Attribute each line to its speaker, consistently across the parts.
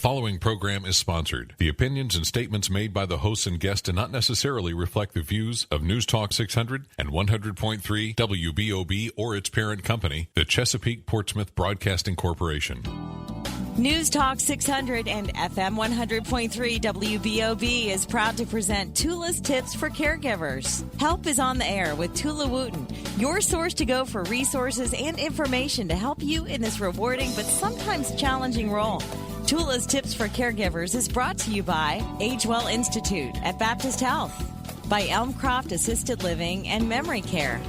Speaker 1: following program is sponsored. The opinions and statements made by the hosts and guests do not necessarily reflect the views of News Talk 600 and 100.3 WBOB or its parent company, the Chesapeake Portsmouth Broadcasting Corporation.
Speaker 2: News Talk 600 and FM 100.3 WBOB is proud to present Toula's Tips for Caregivers. Help is on the air with Toula Wooten, your source to go for resources and information to help you in this rewarding but sometimes challenging role. Toula's Tips for Caregivers is brought to you by Agewell Institute at Baptist Health, by Elmcroft Assisted Living and Memory Care,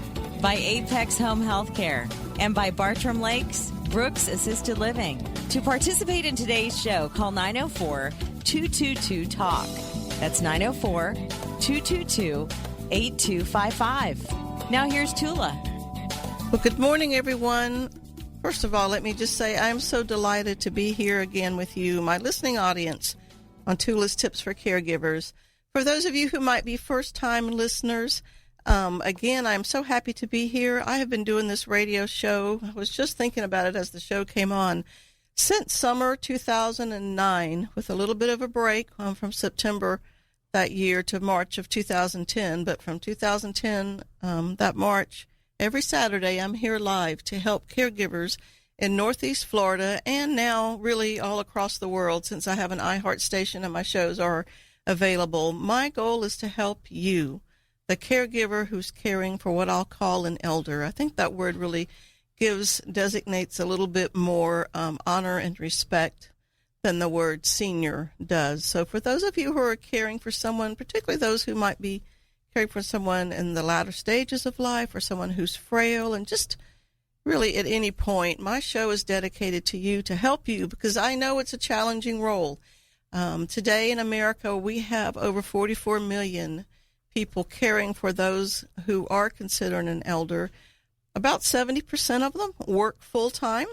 Speaker 2: by Apex Home Health Care, and by Bartram Lakes Brooks Assisted Living. To participate in today's show, call 904-222-TALK. That's 904-222-8255. Now here's Toula.
Speaker 3: Well, good morning, everyone. First of all, let me just say I'm so delighted to be here again with you, my listening audience, on Toula's Tips for Caregivers. For those of you who might be first-time listeners, again, I'm so happy to be here. I have been doing this radio show. I was just thinking about it as the show came on. Since summer 2009, with a little bit of a break from September that year to March of 2010. But from 2010, that March, every Saturday, I'm here live to help caregivers in Northeast Florida and now really all across the world, since I have an iHeart station and my shows are available. My goal is to help you, the caregiver who's caring for what I'll call an elder. I think that word really designates a little bit more honor and respect than the word senior does. So for those of you who are caring for someone, particularly those who might be caring for someone in the latter stages of life or someone who's frail, and just really at any point, my show is dedicated to you to help you, because I know it's a challenging role. Today in America, we have over 44 million people caring for those who are considered an elder. About 70% of them work full-time.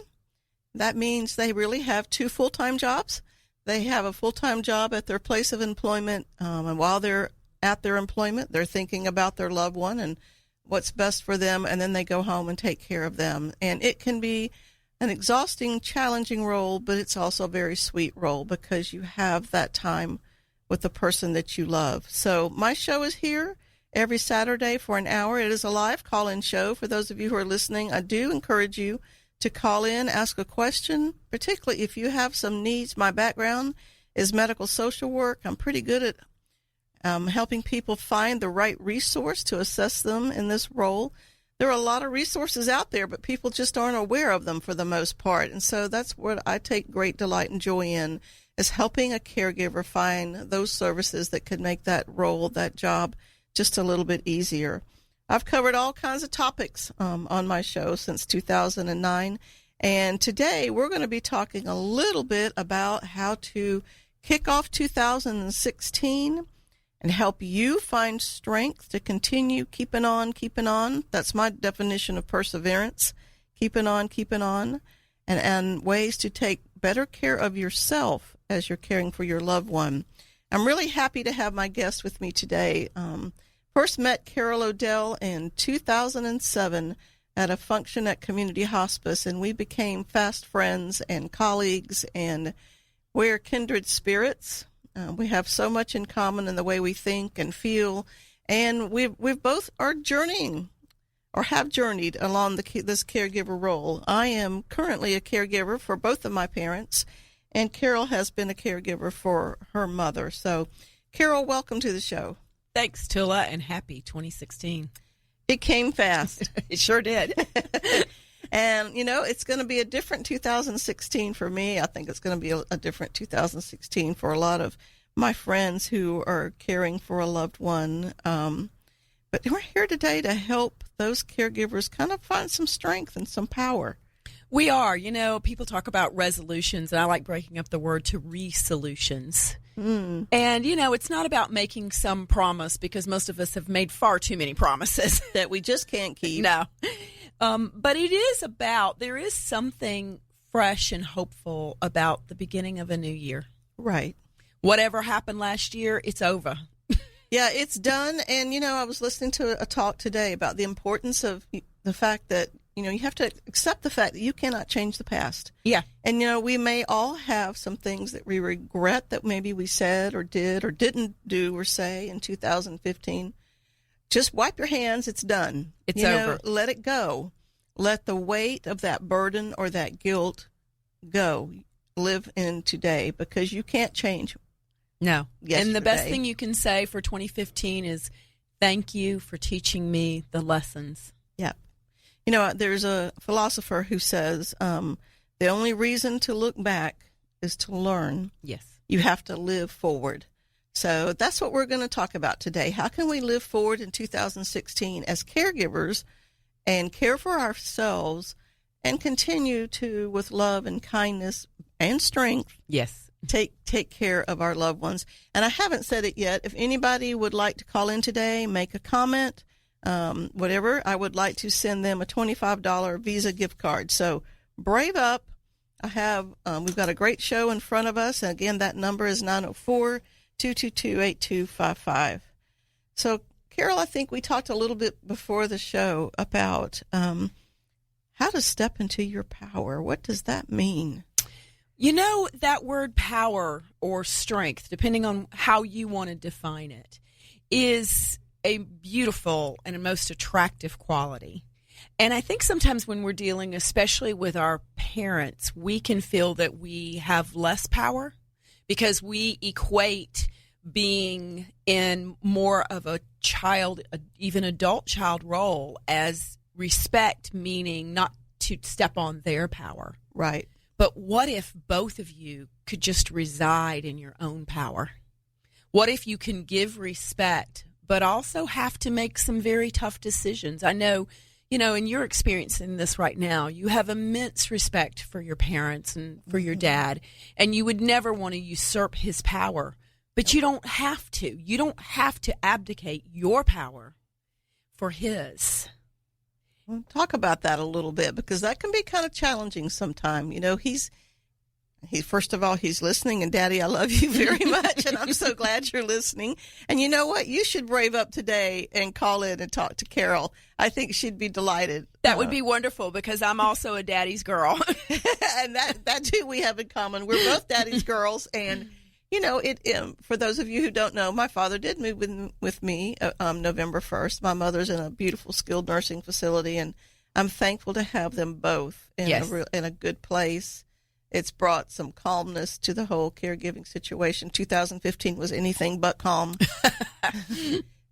Speaker 3: That means they really have two full-time jobs. They have a full-time job at their place of employment, and while they're at their employment, they're thinking about their loved one and what's best for them, and then they go home and take care of them. And it can be an exhausting, challenging role, but it's also a very sweet role because you have that time with the person that you love. So my show is here every Saturday for an hour. It is a live call-in show. For those of you who are listening, I do encourage you to call in, ask a question, particularly if you have some needs. My background is medical social work. I'm pretty good at helping people find the right resource to assess them in this role. There are a lot of resources out there, but people just aren't aware of them for the most part. And so that's what I take great delight and joy in, is helping a caregiver find those services that could make that role, that job, just a little bit easier. I've covered all kinds of topics on my show since 2009. And today we're going to be talking a little bit about how to kick off 2016 and help you find strength to continue keeping on. That's my definition of perseverance, keeping on, and ways to take better care of yourself as you're caring for your loved one. I'm really happy to have my guest with me today. First met Carol Odell in 2007 at a function at Community Hospice, and we became fast friends and colleagues, and we're kindred spirits. We have so much in common in the way we think and feel, and we've both are journeying or have journeyed along this caregiver role. I am currently a caregiver for both of my parents, and Carol has been a caregiver for her mother. So, Carol, welcome to the show.
Speaker 4: Thanks, Toula, and happy 2016.
Speaker 3: It came fast.
Speaker 4: It sure did.
Speaker 3: And, it's going to be a different 2016 for me. I think it's going to be a different 2016 for a lot of my friends who are caring for a loved one. But we're here today to help those caregivers kind of find some strength and some power.
Speaker 4: We are. People talk about resolutions, and I like breaking up the word to re-solutions. And, it's not about making some promise, because most of us have made far too many promises
Speaker 3: that we just can't keep.
Speaker 4: No. But it is about, there is something fresh and hopeful about the beginning of a new year.
Speaker 3: Right.
Speaker 4: Whatever happened last year, it's over.
Speaker 3: Yeah, it's done. And, I was listening to a talk today about the importance of the fact that you have to accept the fact that you cannot change the past.
Speaker 4: Yeah.
Speaker 3: And, we may all have some things that we regret that maybe we said or did or didn't do or say in 2015. Just wipe your hands. It's done.
Speaker 4: It's over.
Speaker 3: Let it go. Let the weight of that burden or that guilt go. Live in today, because you can't change.
Speaker 4: No.
Speaker 3: Yesterday.
Speaker 4: And the best thing you can say for 2015 is thank you for teaching me the lessons.
Speaker 3: Yeah. There's a philosopher who says the only reason to look back is to learn.
Speaker 4: Yes.
Speaker 3: You have to live forward. So that's what we're going to talk about today. How can we live forward in 2016 as caregivers and care for ourselves and continue to, with love and kindness and strength,
Speaker 4: yes,
Speaker 3: take care of our loved ones. And I haven't said it yet. If anybody would like to call in today, make a comment, whatever, I would like to send them a $25 Visa gift card. So brave up. We've got a great show in front of us. And again, that number is 904-222-8255. So, Carol, I think we talked a little bit before the show about how to step into your power. What does that mean?
Speaker 4: That word power or strength, depending on how you want to define it, is a beautiful and a most attractive quality. And I think sometimes when we're dealing, especially with our parents, we can feel that we have less power because we equate being in more of a child, even adult child role as respect, meaning not to step on their power.
Speaker 3: Right.
Speaker 4: But what if both of you could just reside in your own power? What if you can give respect, but also have to make some very tough decisions? I know, and you're experiencing this right now. You have immense respect for your parents and for your dad, and you would never want to usurp his power. But you don't have to. You don't have to abdicate your power for his.
Speaker 3: We'll talk about that a little bit, because that can be kind of challenging sometimes. First of all, he's listening, and Daddy, I love you very much, and I'm so glad you're listening. And you know what? You should brave up today and call in and talk to Carol. I think she'd be delighted.
Speaker 4: That would be wonderful, because I'm also a daddy's girl.
Speaker 3: And that too we have in common. We're both daddy's girls, and for those of you who don't know, my father did move with me November 1st. My mother's in a beautiful skilled nursing facility, and I'm thankful to have them both in a good place. It's brought some calmness to the whole caregiving situation. 2015 was anything but calm.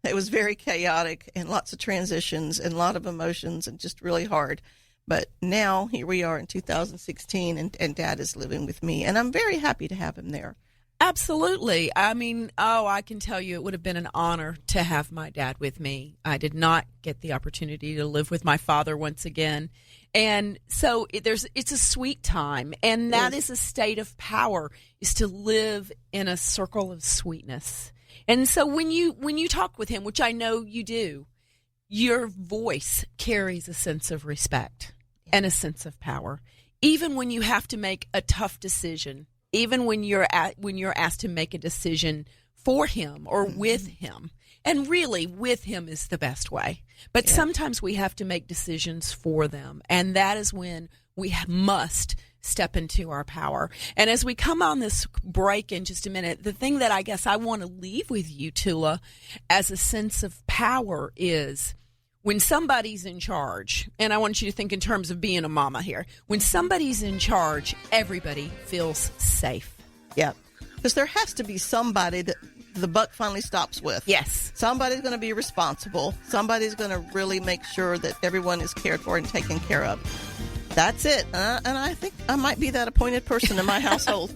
Speaker 3: It was very chaotic and lots of transitions and a lot of emotions and just really hard. But now here we are in 2016, and Dad is living with me, and I'm very happy to have him there.
Speaker 4: Absolutely. I mean, I can tell you it would have been an honor to have my dad with me. I did not get the opportunity to live with my father once again. And so it's a sweet time. And that is a state of power, is to live in a circle of sweetness. And so when you talk with him, which I know you do, your voice carries a sense of respect and a sense of power. Even when you have to make a tough decision, even when you're asked to make a decision for him or with him. And really, with him is the best way. But sometimes we have to make decisions for them. And that is when we must step into our power. And as we come on this break in just a minute, the thing that I guess I want to leave with you, Toula, as a sense of power is when somebody's in charge, and I want you to think in terms of being a mama here, when somebody's in charge, everybody feels safe.
Speaker 3: Yeah, because there has to be somebody that the buck finally stops with.
Speaker 4: Yes.
Speaker 3: Somebody's going to be responsible. Somebody's going to really make sure that everyone is cared for and taken care of. That's it. And I think I might be that appointed person in my household.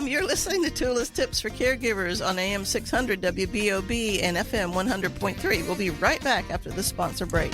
Speaker 3: You're listening to Toula's Tips for Caregivers on AM 600 WBOB and FM 100.3. We'll be right back after the sponsor break.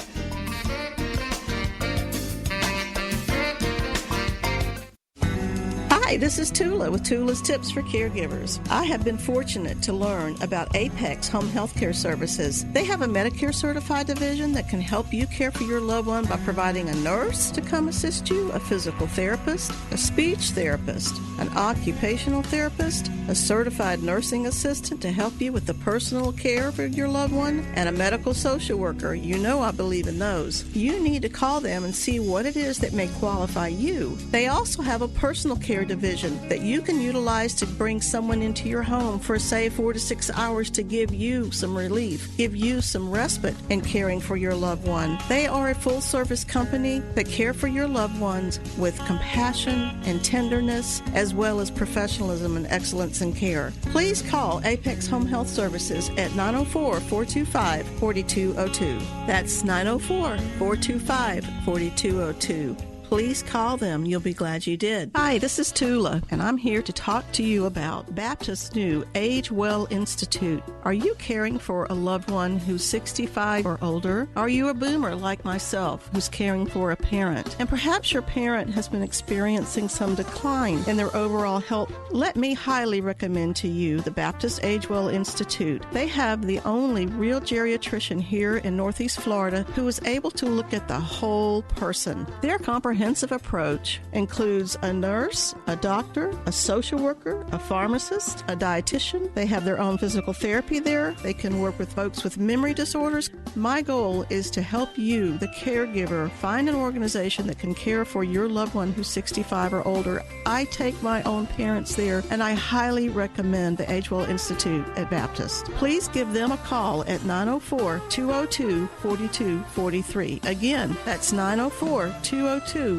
Speaker 3: Hi, Hi, this is Toula with Toula's Tips for Caregivers. I have been fortunate to learn about Apex Home Healthcare Services. They have a Medicare certified division that can help you care for your loved one by providing a nurse to come assist you, a physical therapist, a speech therapist, an occupational therapist, a certified nursing assistant to help you with the personal care for your loved one, and a medical social worker. You know I believe in those. You need to call them and see what it is that may qualify you. They also have a personal care division that you can utilize to bring someone into your home for, say, 4 to 6 hours to give you some relief, give you some respite in caring for your loved one. They are a full-service company that care for your loved ones with compassion and tenderness, as well as professionalism and excellence in care. Please call Apex Home Health Services at 904-425-4202. That's 904-425-4202. Please call them. You'll be glad you did. Hi, this is Toula, and I'm here to talk to you about Baptist's new Age Well Institute. Are you caring for a loved one who's 65 or older? Are you a boomer like myself who's caring for a parent? And perhaps your parent has been experiencing some decline in their overall health. Let me highly recommend to you the Baptist Age Well Institute. They have the only real geriatrician here in Northeast Florida who is able to look at the whole person. Their comprehensive approach includes a nurse, a doctor, a social worker, a pharmacist, a dietitian. They have their own physical therapy there. They can work with folks with memory disorders. My goal is to help you, the caregiver, find an organization that can care for your loved one who's 65 or older. I take my own parents there, and I highly recommend the Age Well Institute at Baptist. Please give them a call at 904-202-4243. Again, that's 904-202-4243.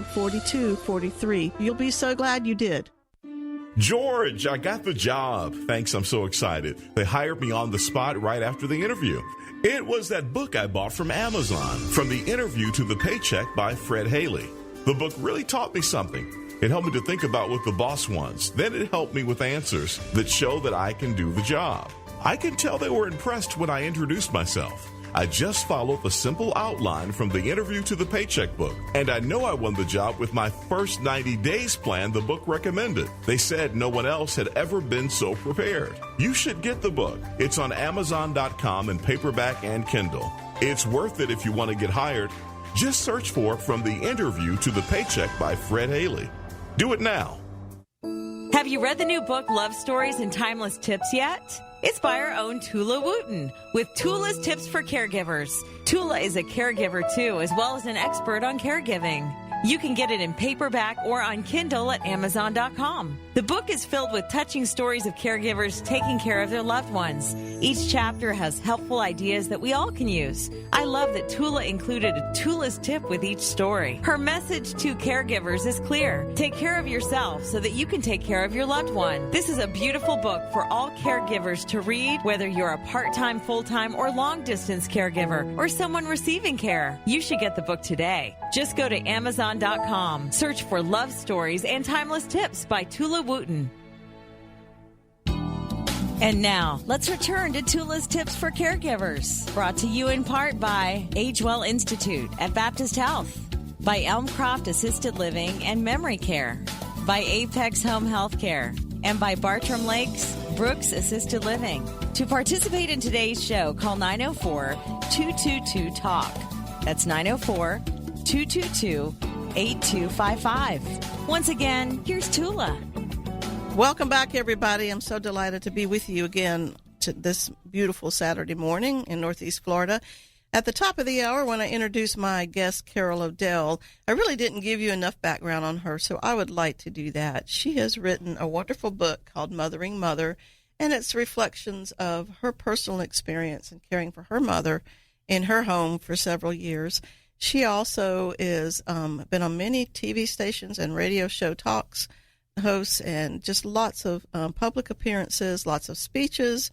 Speaker 3: You'll be so glad you did.
Speaker 5: George, I got the job. Thanks, I'm so excited. They hired me on the spot right after the interview. It was that book I bought from Amazon, From the Interview to the Paycheck by Fred Haley. The book really taught me something. It helped me to think about what the boss wants. Then it helped me with answers that show that I can do the job. I can tell they were impressed when I introduced myself. I just followed the simple outline from the Interview to the Paycheck book, and I know I won the job with my first 90 days plan the book recommended. They said no one else had ever been so prepared. You should get the book. It's on Amazon.com in paperback and Kindle. It's worth it if you want to get hired. Just search for From the Interview to the Paycheck by Fred Haley. Do it now.
Speaker 2: Have you read the new book, Love Stories and Timeless Tips yet? It's by our own Toula Wooten with Toula's Tips for Caregivers. Toula is a caregiver too, as well as an expert on caregiving. You can get it in paperback or on Kindle at Amazon.com. The book is filled with touching stories of caregivers taking care of their loved ones. Each chapter has helpful ideas that we all can use. I love that Toula included a Toula's tip with each story. Her message to caregivers is clear. Take care of yourself so that you can take care of your loved one. This is a beautiful book for all caregivers to read, whether you're a part-time, full-time, or long-distance caregiver, or someone receiving care. You should get the book today. Just go to Amazon.com. Search for Love Stories and Timeless Tips by Toula Wooten. And now, let's return to Toula's Tips for Caregivers. Brought to you in part by Age Well Institute at Baptist Health, by Elmcroft Assisted Living and Memory Care, by Apex Home Healthcare, and by Bartram Lakes Brooks Assisted Living. To participate in today's show, call 904-222-TALK. That's 904-222-8255. Once again, here's Toula.
Speaker 3: Welcome back, everybody. I'm so delighted to be with you again to this beautiful Saturday morning in Northeast Florida. At the top of the hour, when I introduced my guest, Carol O'Dell, I really didn't give you enough background on her, so I would like to do that. She has written a wonderful book called Mothering Mother, and it's reflections of her personal experience in caring for her mother in her home for several years. She also is been on many TV stations and radio show talks, hosts, and just lots of public appearances, lots of speeches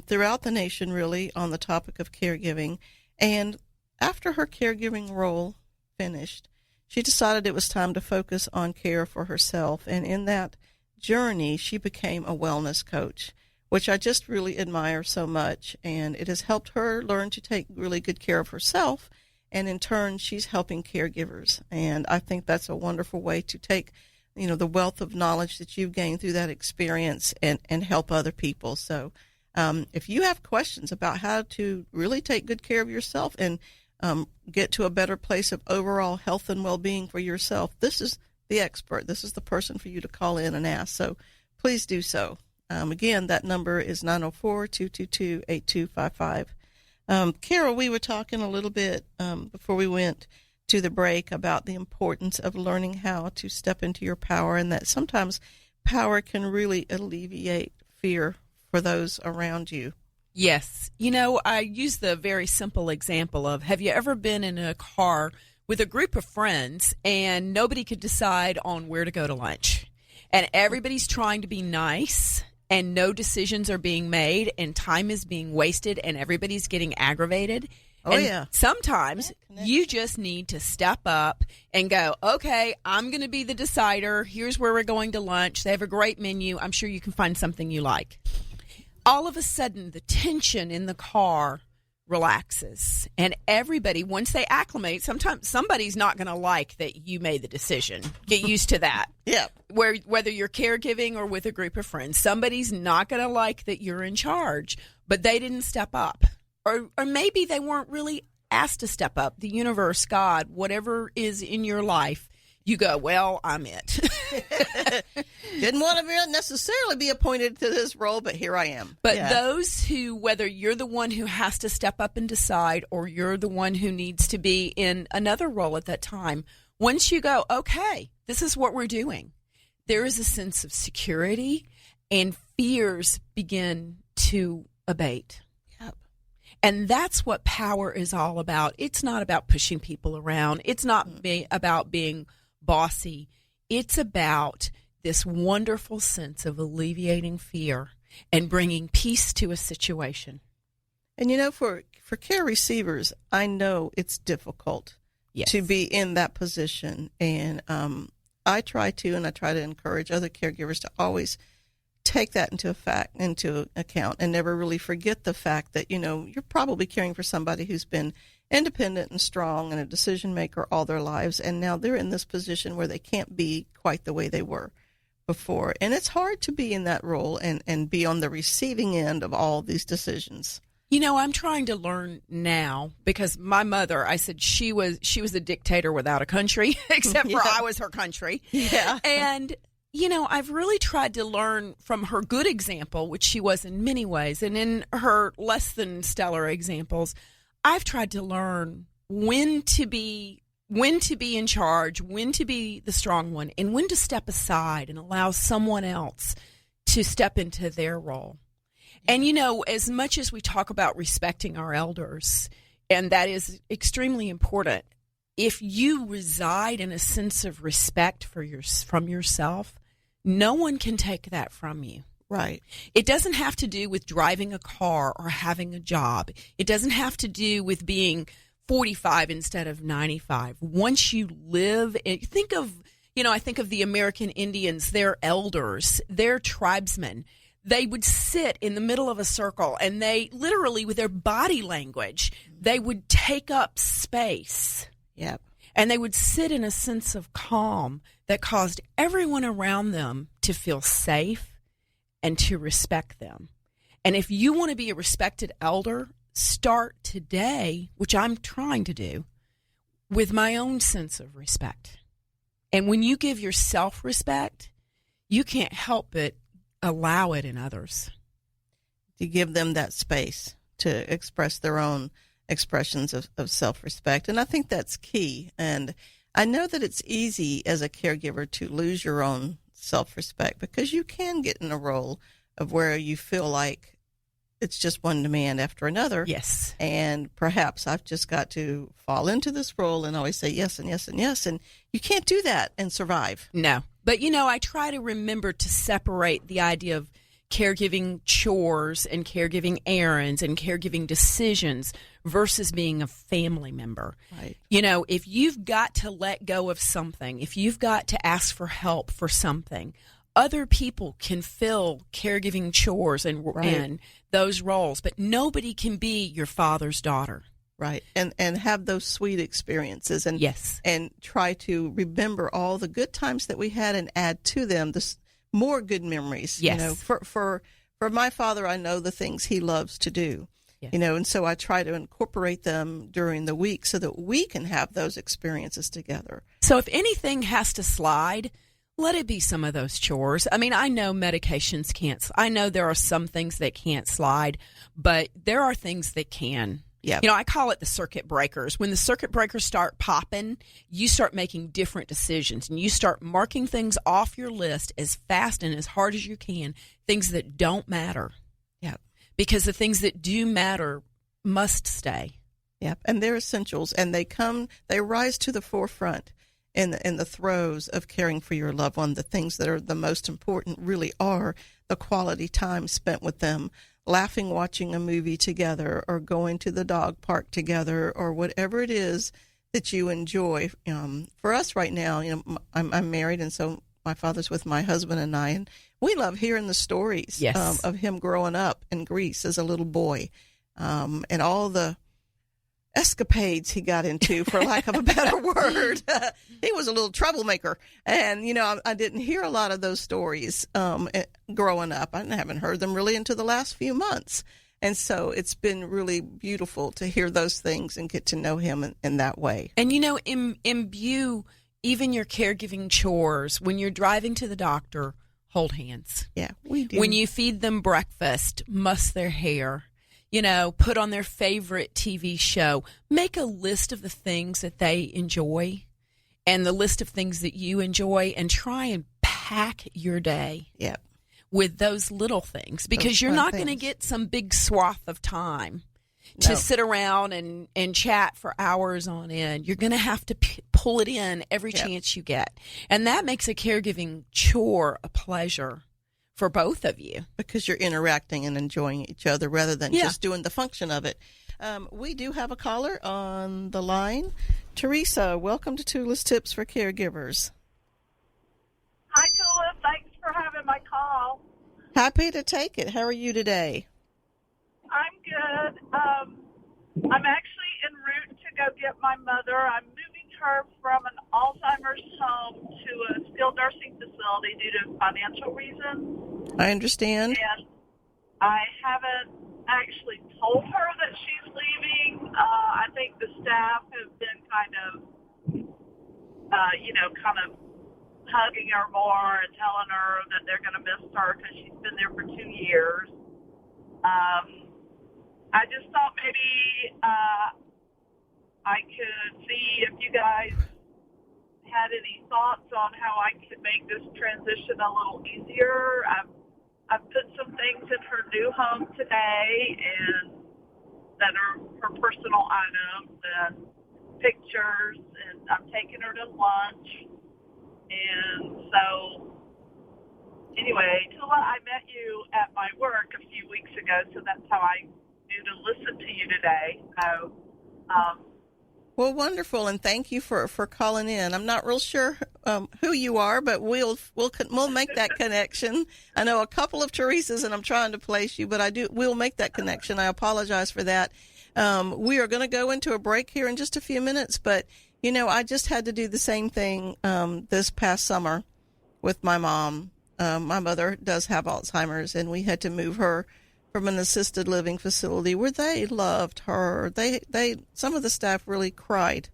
Speaker 3: throughout the nation, really, on the topic of caregiving. And after her caregiving role finished, she decided it was time to focus on care for herself. And in that journey, she became a wellness coach, which I just really admire so much. And it has helped her learn to take really good care of herself. And in turn, she's helping caregivers. And I think that's a wonderful way to take the wealth of knowledge that you've gained through that experience and help other people. So if you have questions about how to really take good care of yourself and get to a better place of overall health and well-being for yourself, this is the expert. This is the person for you to call in and ask. So please do so. Again, that number is 904-222-8255. Carol, we were talking a little bit before we went to the break about the importance of learning how to step into your power, and that sometimes power can really alleviate fear for those around you.
Speaker 4: Yes. I use the very simple example of, have you ever been in a car with a group of friends and nobody could decide on where to go to lunch? And everybody's trying to be nice and no decisions are being made and time is being wasted and everybody's getting aggravated. And sometimes you just need to step up and go, okay, I'm going to be the decider. Here's where we're going to lunch. They have a great menu. I'm sure you can find something you like. All of a sudden, the tension in the car relaxes. And everybody, once they acclimate, sometimes somebody's not going to like that you made the decision. Get used to that.
Speaker 3: Yeah.
Speaker 4: Whether you're caregiving or with a group of friends, somebody's not going to like that you're in charge, but they didn't step up. Or maybe they weren't really asked to step up. The universe, God, whatever is in your life, you go, well, I'm it.
Speaker 3: Didn't want to necessarily be appointed to this role, but here I am.
Speaker 4: But those who, whether you're the one who has to step up and decide or you're the one who needs to be in another role at that time, once you go, okay, this is what we're doing, there is a sense of security and fears begin to abate. And that's what power is all about. It's not about pushing people around. It's not about being bossy. It's about this wonderful sense of alleviating fear and bringing peace to a situation.
Speaker 3: And, for care receivers, I know it's difficult to be in that position. And I try to encourage other caregivers to always take that into account and never really forget the fact that, you're probably caring for somebody who's been independent and strong and a decision maker all their lives. And now they're in this position where they can't be quite the way they were before. And it's hard to be in that role and be on the receiving end of all these decisions.
Speaker 4: I'm trying to learn now because my mother, I said she was a dictator without a country, except for I was her country.
Speaker 3: Yeah.
Speaker 4: And I've really tried to learn from her good example, which she was in many ways, and in her less than stellar examples, I've tried to learn when to be in charge, when to be the strong one, and when to step aside and allow someone else to step into their role. And, as much as we talk about respecting our elders, and that is extremely important, if you reside in a sense of respect from yourself, no one can take that from you.
Speaker 3: Right.
Speaker 4: It doesn't have to do with driving a car or having a job. It doesn't have to do with being 45 instead of 95. Once you live, I think of the American Indians, their elders, their tribesmen. They would sit in the middle of a circle and they literally, with their body language, they would take up space.
Speaker 3: Yep.
Speaker 4: And they would sit in a sense of calm that caused everyone around them to feel safe and to respect them. And if you want to be a respected elder, start today, which I'm trying to do, with my own sense of respect. And when you give yourself respect, you can't help but allow it in others.
Speaker 3: To give them that space to express their own expressions of self-respect. And I think that's key. And I know that it's easy as a caregiver to lose your own self-respect because you can get in a role of where you feel like it's just one demand after another.
Speaker 4: Yes.
Speaker 3: And perhaps I've just got to fall into this role and always say yes and yes and yes. And you can't do that and survive.
Speaker 4: No. But, I try to remember to separate the idea of caregiving chores and caregiving errands and caregiving decisions versus being a family member.
Speaker 3: Right.
Speaker 4: If you've got to let go of something, if you've got to ask for help for something, other people can fill caregiving chores and those roles, but nobody can be your father's daughter.
Speaker 3: Right. And have those sweet experiences and
Speaker 4: Yes.
Speaker 3: and try to remember all the good times that we had and add to them more good memories.
Speaker 4: Yes.
Speaker 3: You know, for my father, I know the things he loves to do.
Speaker 4: Yes.
Speaker 3: You know, and so I try to incorporate them during the week so that we can have those experiences together.
Speaker 4: So if anything has to slide, let it be some of those chores. I mean, I know medications can't. I know there are some things that can't slide, but there are things that can.
Speaker 3: Yeah.
Speaker 4: You know, I call it the circuit breakers. When the circuit breakers start popping, you start making different decisions and you start marking things off your list as fast and as hard as you can, things that don't matter.
Speaker 3: Yeah.
Speaker 4: Because the things that do matter must stay.
Speaker 3: Yeah. And they're essentials, and they rise to the forefront in the throes of caring for your loved one. The things that are the most important really are the quality time spent with them, laughing, watching a movie together, or going to the dog park together, or whatever it is that you enjoy. For us right now, you know, I'm married, and so my father's with my husband and I, and we love hearing the stories
Speaker 4: Yes.
Speaker 3: of him growing up in Greece as a little boy, and all the escapades he got into, for lack of a better word. He was a little troublemaker, and you know, I didn't hear a lot of those stories growing up. I haven't heard them really until the last few months, and so it's been really beautiful to hear those things and get to know him in that way.
Speaker 4: And you know, imbue even your caregiving chores. When you're driving to the doctor, hold hands.
Speaker 3: Yeah, we do.
Speaker 4: When you feed them breakfast, muss their hair. You know, put on their favorite TV show. Make a list of the things that they enjoy and the list of things that you enjoy, and try and pack your day with those little things, because you're not going to get some big swath of time to sit around and chat for hours on end. You're going to have to pull it in every chance you get. And that makes a caregiving chore a pleasure for both of you,
Speaker 3: because you're interacting and enjoying each other rather than just doing the function of it. We do have a caller on the line. Teresa, welcome to Toula's Tips for Caregivers.
Speaker 6: Hi, Toula. Thanks for having my call.
Speaker 3: Happy to take it. How are you today?
Speaker 6: I'm good. I'm actually en route to go get my mother. I'm moving her from an Alzheimer's home to a skilled nursing facility due to financial reasons.
Speaker 3: I understand.
Speaker 6: And I haven't actually told her that she's leaving. I think the staff have been kind of hugging her more and telling her that they're going to miss her because she's been there for 2 years. I just thought maybe I could see if you guys had any thoughts on how I could make this transition a little easier. I've put some things in her new home today, and that are her personal items and pictures, and I'm taking her to lunch. And so, anyway, Toula, I met you at my work a few weeks ago, so that's how I knew to listen to you today. So,
Speaker 3: well, wonderful, and thank you for calling in. I'm not real sure who you are, but we'll make that connection. I know a couple of Teresas, and I'm trying to place you, but we'll make that connection. I apologize for that. We are going to go into a break here in just a few minutes, but you know, I just had to do the same thing this past summer with my mom. My mother does have Alzheimer's, and we had to move her from an assisted living facility where they loved her. Some of the staff really cried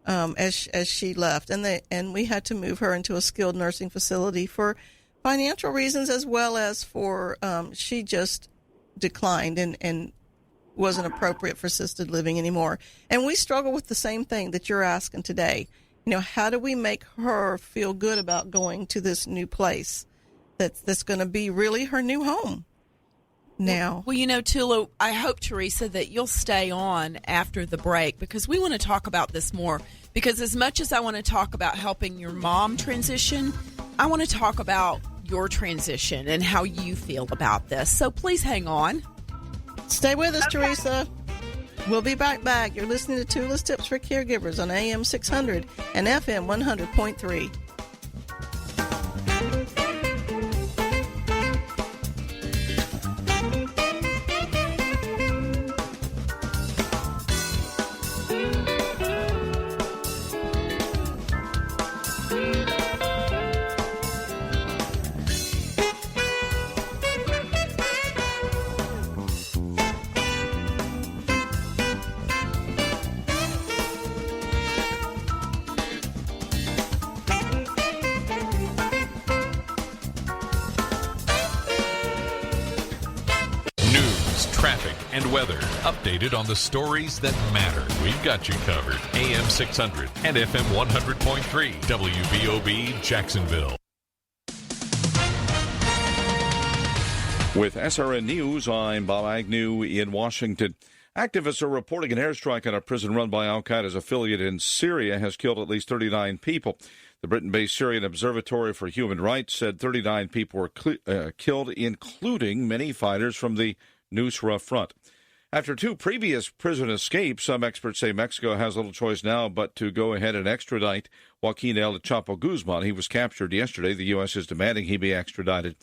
Speaker 3: as she left, and we had to move her into a skilled nursing facility for financial reasons, as well as for she just declined and wasn't appropriate for assisted living anymore. And we struggle with the same thing that you're asking today. You know, how do we make her feel good about going to this new place that's going to be really her new home now?
Speaker 4: Well, you know, Toula, I hope, Teresa, that you'll stay on after the break, because we want to talk about this more. Because as much as I want to talk about helping your mom transition, I want to talk about your transition and how you feel about this. So please hang on.
Speaker 3: Stay with us, Teresa. We'll be right back. You're listening to Toula's Tips for Caregivers on AM 600 and FM 100.3.
Speaker 1: traffic, and weather. Updated on the stories that matter. We've got you covered. AM 600 and FM 100.3 WBOB Jacksonville.
Speaker 7: With SRN News, I'm Bob Agnew in Washington. Activists are reporting an airstrike on a prison run by al-Qaeda's affiliate in Syria has killed at least 39 people. The Britain-based Syrian Observatory for Human Rights said 39 people were killed, including many fighters from the Nusra Front. After two previous prison escapes, some experts say Mexico has little choice now but to go ahead and extradite Joaquin El Chapo Guzman. He was captured yesterday. The U.S. is demanding he be extradited.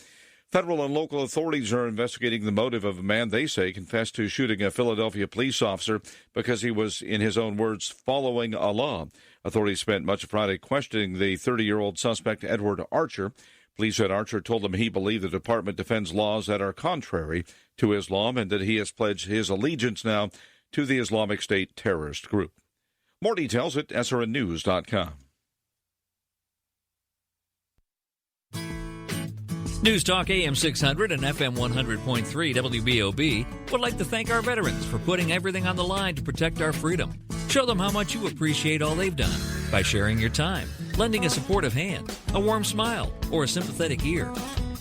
Speaker 7: Federal and local authorities are investigating the motive of a man they say confessed to shooting a Philadelphia police officer because he was, in his own words, following a law. Authorities spent much of Friday questioning the 30-year-old suspect, Edward Archer. Police said Archer told them he believed the department defends laws that are contrary to Islam and that he has pledged his allegiance now to the Islamic State terrorist group. More details at srnnews.com.
Speaker 8: News Talk AM 600 and FM 100.3 WBOB would like to thank our veterans for putting everything on the line to protect our freedom. Show them how much you appreciate all they've done by sharing your time, lending a supportive hand, a warm smile, or a sympathetic ear.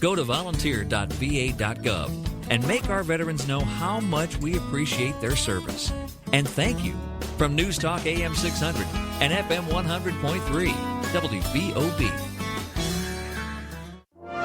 Speaker 8: Go to volunteer.va.gov and make our veterans know how much we appreciate their service. And thank you from News Talk AM 600 and FM 100.3 WBOB.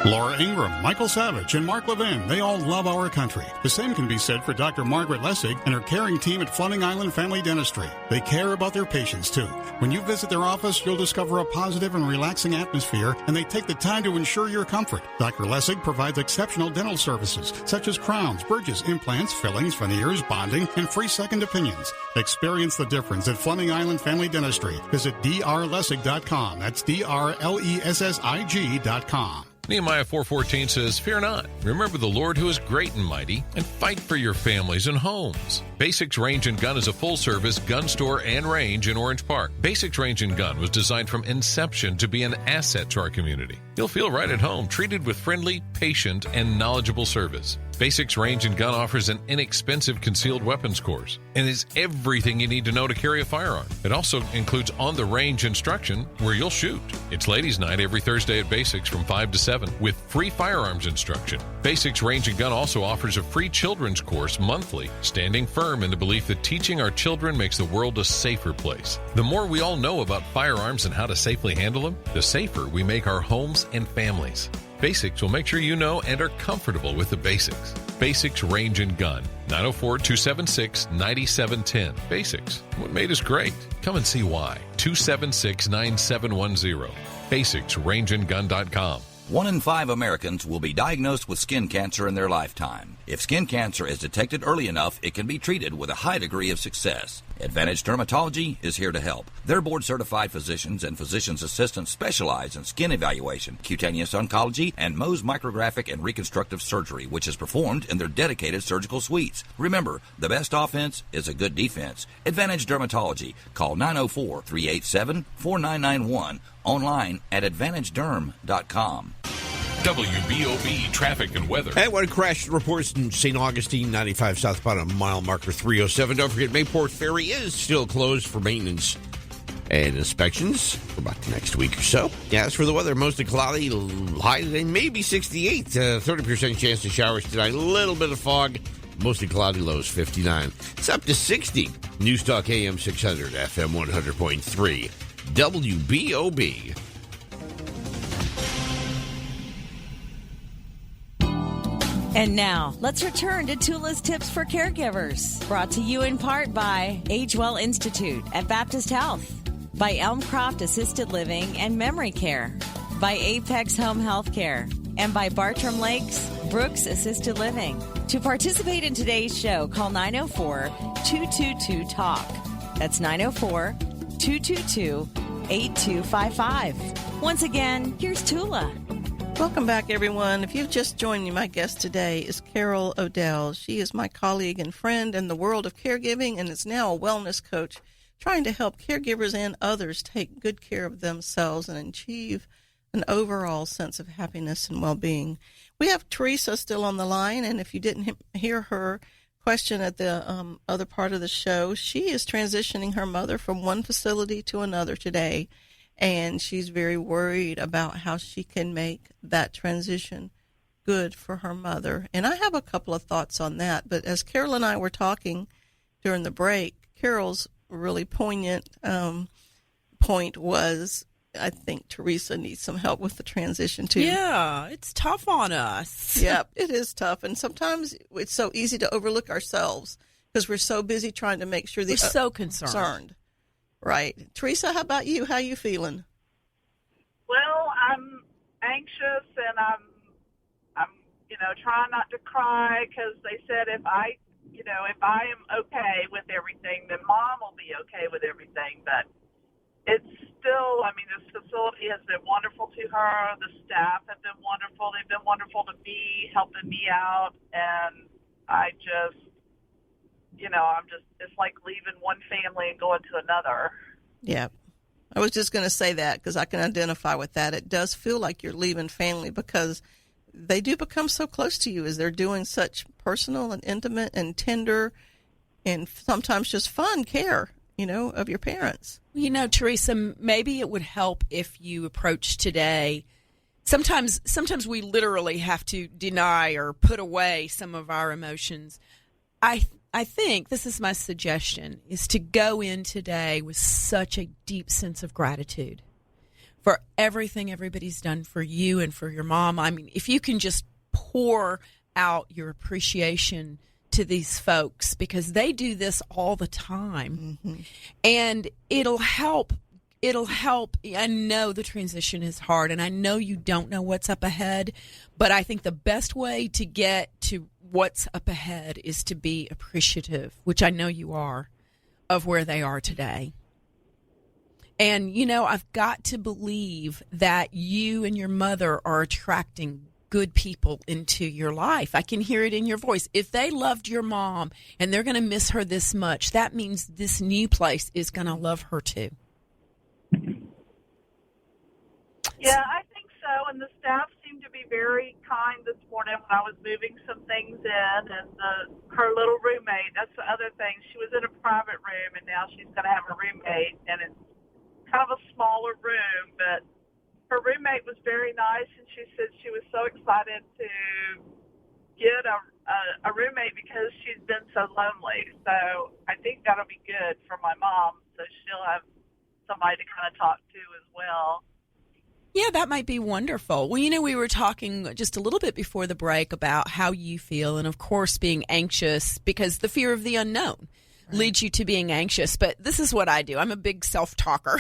Speaker 9: Laura Ingram, Michael Savage, and Mark Levin, they all love our country. The same can be said for Dr. Margaret Lessig and her caring team at Floating Island Family Dentistry. They care about their patients, too. When you visit their office, you'll discover a positive and relaxing atmosphere, and they take the time to ensure your comfort. Dr. Lessig provides exceptional dental services, such as crowns, bridges, implants, fillings, veneers, bonding, and free second opinions. Experience the difference at Floating Island Family Dentistry. Visit drlessig.com. That's drlessig.com.
Speaker 1: Nehemiah 4:14 says, "Fear not. Remember the Lord who is great and mighty, and fight for your families and homes." Basics Range and Gun is a full-service gun store and range in Orange Park. Basics Range and Gun was designed from inception to be an asset to our community. You'll feel right at home, treated with friendly, patient, and knowledgeable service. Basics Range and Gun offers an inexpensive concealed weapons course and is everything you need to know to carry a firearm. It also includes on-the-range instruction where you'll shoot. It's Ladies' Night every Thursday at Basics from 5 to 7 with free firearms instruction. Basics Range and Gun also offers a free children's course monthly, standing firm in the belief that teaching our children makes the world a safer place. The more we all know about firearms and how to safely handle them, the safer we make our homes and families. Basics will make sure you know and are comfortable with the basics. Basics Range and Gun, 904-276-9710. Basics, what made us great? Come and see why. 276-9710. BasicsRangeandGun.com.
Speaker 10: 1 in 5 Americans will be diagnosed with skin cancer in their lifetime. If skin cancer is detected early enough, it can be treated with a high degree of success. Advantage Dermatology is here to help. Their board-certified physicians and physician's assistants specialize in skin evaluation, cutaneous oncology, and Mohs micrographic and reconstructive surgery, which is performed in their dedicated surgical suites. Remember, the best offense is a good defense. Advantage Dermatology. Call 904-387-4991. Online at AdvantageDerm.com.
Speaker 1: WBOB traffic and weather.
Speaker 11: And one crash reports in St. Augustine, 95 southbound on mile marker 307. Don't forget, Mayport Ferry is still closed for maintenance and inspections for about the next week or so. Yeah, as for the weather, mostly cloudy, high today, maybe 68. 30% chance of showers tonight. A little bit of fog, mostly cloudy, lows 59. It's up to 60. News Talk AM 600, FM 100.3, WBOB.
Speaker 2: And now, let's return to Toula's Tips for Caregivers. Brought to you in part by Age Well Institute at Baptist Health, by Elmcroft Assisted Living and Memory Care, by Apex Home Health Care, and by Bartram Lakes Brooks Assisted Living. To participate in today's show, call 904-222-TALK. That's 904-222-8255. Once again, here's Toula.
Speaker 3: Welcome back, everyone. If you've just joined me, my guest today is Carol O'Dell. She is my colleague and friend in the world of caregiving and is now a wellness coach trying to help caregivers and others take good care of themselves and achieve an overall sense of happiness and well-being. We have Teresa still on the line, and if you didn't hear her question at the other part of the show. She is transitioning her mother from one facility to another today, and she's very worried about how she can make that transition good for her mother. And I have a couple of thoughts on that, but as Carol and I were talking during the break, Carol's really poignant point was, I think Teresa needs some help with the transition too.
Speaker 4: Yeah, it's tough on us.
Speaker 3: Yep, it is tough. And sometimes it's so easy to overlook ourselves because we're so busy trying to make sure
Speaker 4: we're so concerned.
Speaker 3: Right. Teresa, how about you? How you feeling?
Speaker 6: Well, I'm anxious, and I'm trying not to cry because they said if I am okay with everything, then Mom will be okay with everything. But it's still, this facility has been wonderful to her. The staff have been wonderful. They've been wonderful to me, helping me out. And I just, it's like leaving one family and going to another.
Speaker 3: Yeah. I was just going to say that because I can identify with that. It does feel like you're leaving family because they do become so close to you as they're doing such personal and intimate and tender and sometimes just fun care, of your parents.
Speaker 4: Teresa, maybe it would help if you approach today. Sometimes we literally have to deny or put away some of our emotions. I think this is my suggestion, is to go in today with such a deep sense of gratitude for everything everybody's done for you and for your mom. If you can just pour out your appreciation to these folks, because they do this all the time. Mm-hmm. And it'll help. I know the transition is hard, and I know you don't know what's up ahead, but I think the best way to get to what's up ahead is to be appreciative, which I know you are, of where they are today. And, I've got to believe that you and your mother are attracting good people into your life. I can hear it in your voice. If they loved your mom and they're going to miss her this much, that means this new place is going to love her too.
Speaker 6: Yeah, I think so. And the staff seemed to be very kind this morning when I was moving some things in. And her little roommate, that's the other thing. She was in a private room, and now she's going to have a roommate. And it's kind of a smaller room, but her roommate was very nice, and she said she was so excited to get a roommate because she's been so lonely. So I think that'll be good for my mom, so she'll have somebody to kind of talk to as well.
Speaker 4: Yeah, that might be wonderful. Well, we were talking just a little bit before the break about how you feel, and of course being anxious because the fear of the unknown leads you to being anxious. But this is what I do. I'm a big self-talker.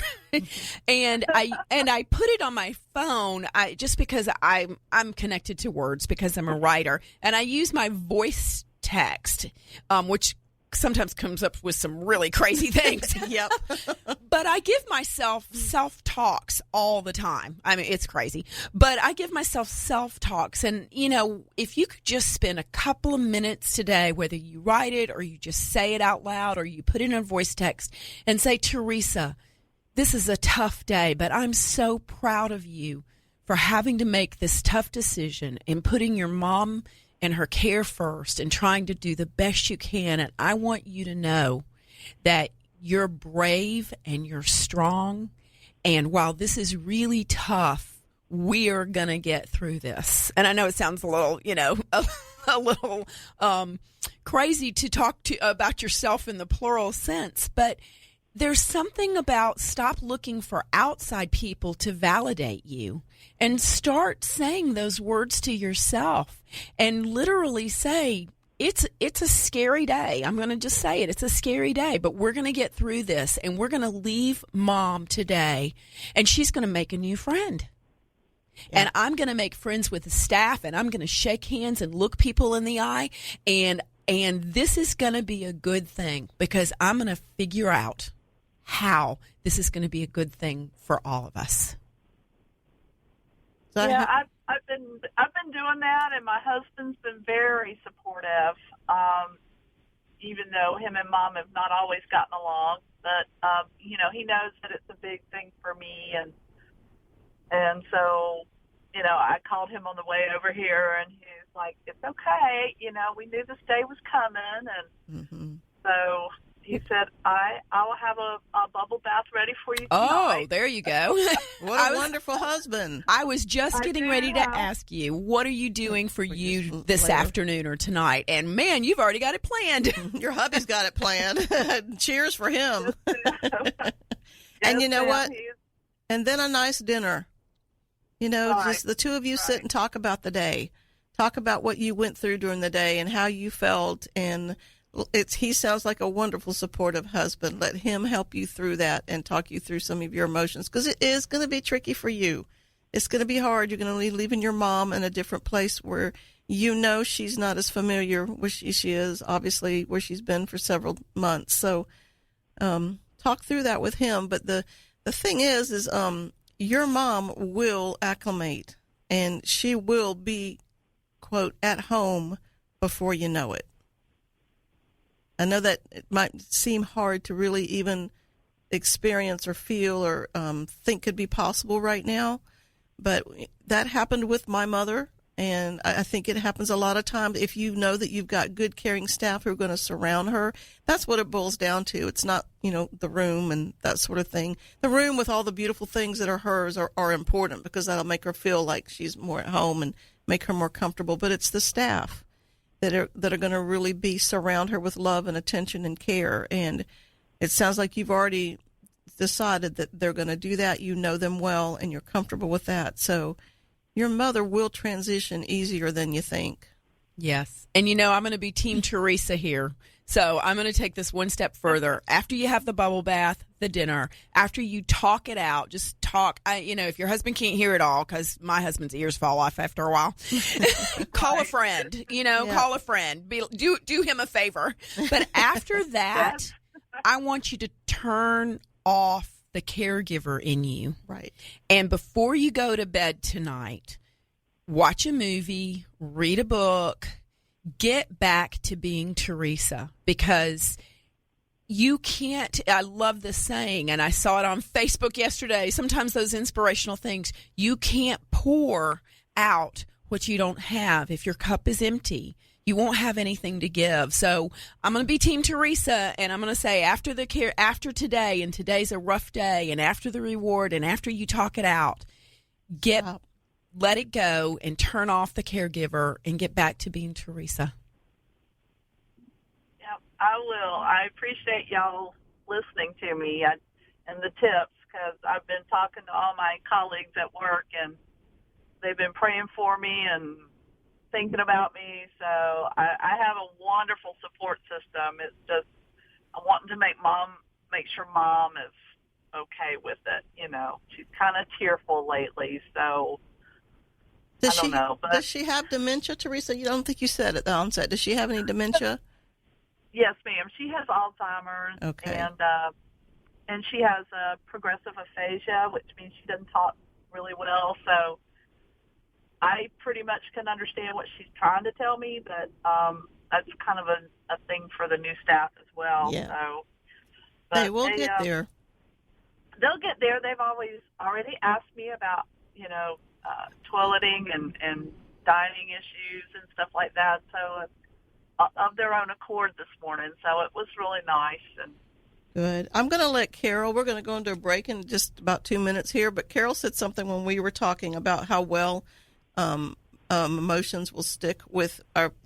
Speaker 4: and I put it on my phone just because I'm connected to words because I'm a writer. And I use my voice text, which sometimes comes up with some really crazy things.
Speaker 3: Yep.
Speaker 4: But I give myself self-talks all the time. It's crazy. But I give myself self-talks. And, if you could just spend a couple of minutes today, whether you write it or you just say it out loud or you put it in a voice text and say, Teresa, this is a tough day, but I'm so proud of you for having to make this tough decision and putting your mom and her care first and trying to do the best you can. And I want you to know that you're brave and you're strong. And while this is really tough, we are going to get through this. And I know it sounds a little, a little crazy to talk about yourself in the plural sense, but there's something about stop looking for outside people to validate you and start saying those words to yourself and literally say, it's a scary day. I'm going to just say it. It's a scary day, but we're going to get through this, and we're going to leave Mom today, and she's going to make a new friend. Yeah. And I'm going to make friends with the staff, and I'm going to shake hands and look people in the eye, and this is going to be a good thing because I'm going to figure out how this is going to be a good thing for all of us.
Speaker 6: Yeah, I've been doing that, and my husband's been very supportive. Even though him and Mom have not always gotten along, but he knows that it's a big thing for me, and so I called him on the way over here, and he's like, it's okay. We knew this day was coming. And so he said, I will have a bubble bath ready for you tonight.
Speaker 4: Oh, there you go.
Speaker 3: What a wonderful husband.
Speaker 4: I was just getting ready to ask you, what are you doing for you this afternoon or tonight? And, man, you've already got it planned.
Speaker 3: Your hubby's got it planned. Cheers for him. And you know what? And then a nice dinner. Just the two of you sit and talk about the day. Talk about what you went through during the day and how you felt. And he sounds like a wonderful, supportive husband. Let him help you through that and talk you through some of your emotions, because it is going to be tricky for you. It's going to be hard. You're going to be leaving your mom in a different place where she's not as familiar with she is, obviously, where she's been for several months. So talk through that with him. But the thing is your mom will acclimate, and she will be, quote, at home before you know it. I know that it might seem hard to really even experience or feel or think could be possible right now, but that happened with my mother, and I think it happens a lot of times if you know that you've got good, caring staff who are going to surround her. That's what it boils down to. It's not, the room and that sort of thing. The room with all the beautiful things that are hers are important, because that'll make her feel like she's more at home and make her more comfortable, but it's the staff that are going to really surround her with love and attention and care. And it sounds like you've already decided that they're going to do that. You know them well, and you're comfortable with that. So your mother will transition easier than you think.
Speaker 4: Yes. And, I'm going to be Team Teresa here. So I'm going to take this one step further. After you have the bubble bath, the dinner, after you talk it out, just talk. If your husband can't hear it all, because my husband's ears fall off after a while, call a friend, call a friend. Do him a favor. But after that, I want you to turn off the caregiver in you.
Speaker 3: Right.
Speaker 4: And before you go to bed tonight, watch a movie, read a book, get back to being Teresa, because you can't. I love this saying, and I saw it on Facebook yesterday. Sometimes those inspirational things, you can't pour out what you don't have. If your cup is empty, you won't have anything to give. So I'm going to be Team Teresa, and I'm going to say after today, and today's a rough day, and after the reward, and after you talk it out, let it go and turn off the caregiver and get back to being Teresa.
Speaker 6: Yep, I will. I appreciate y'all listening to me and the tips, because I've been talking to all my colleagues at work, and they've been praying for me and thinking about me. So I have a wonderful support system. It's just I'm wanting to make sure mom is okay with it. She's kind of tearful lately, so I don't know. But
Speaker 3: does she have dementia, Teresa? You don't think you said at the onset. Does she have any dementia?
Speaker 6: Yes, ma'am. She has Alzheimer's.
Speaker 3: Okay.
Speaker 6: And she has progressive aphasia, which means she doesn't talk really well. So I pretty much can understand what she's trying to tell me, but that's kind of a thing for the new staff as well.
Speaker 3: Yeah.
Speaker 6: So,
Speaker 3: they will get there.
Speaker 6: They'll get there. They've already asked me about, toileting and dining issues and stuff like that. So of their own accord this morning. So it was really nice. And
Speaker 3: good. I'm going to let Carol, we're going to go into a break in just about 2 minutes here, but Carol said something when we were talking about how well emotions will stick with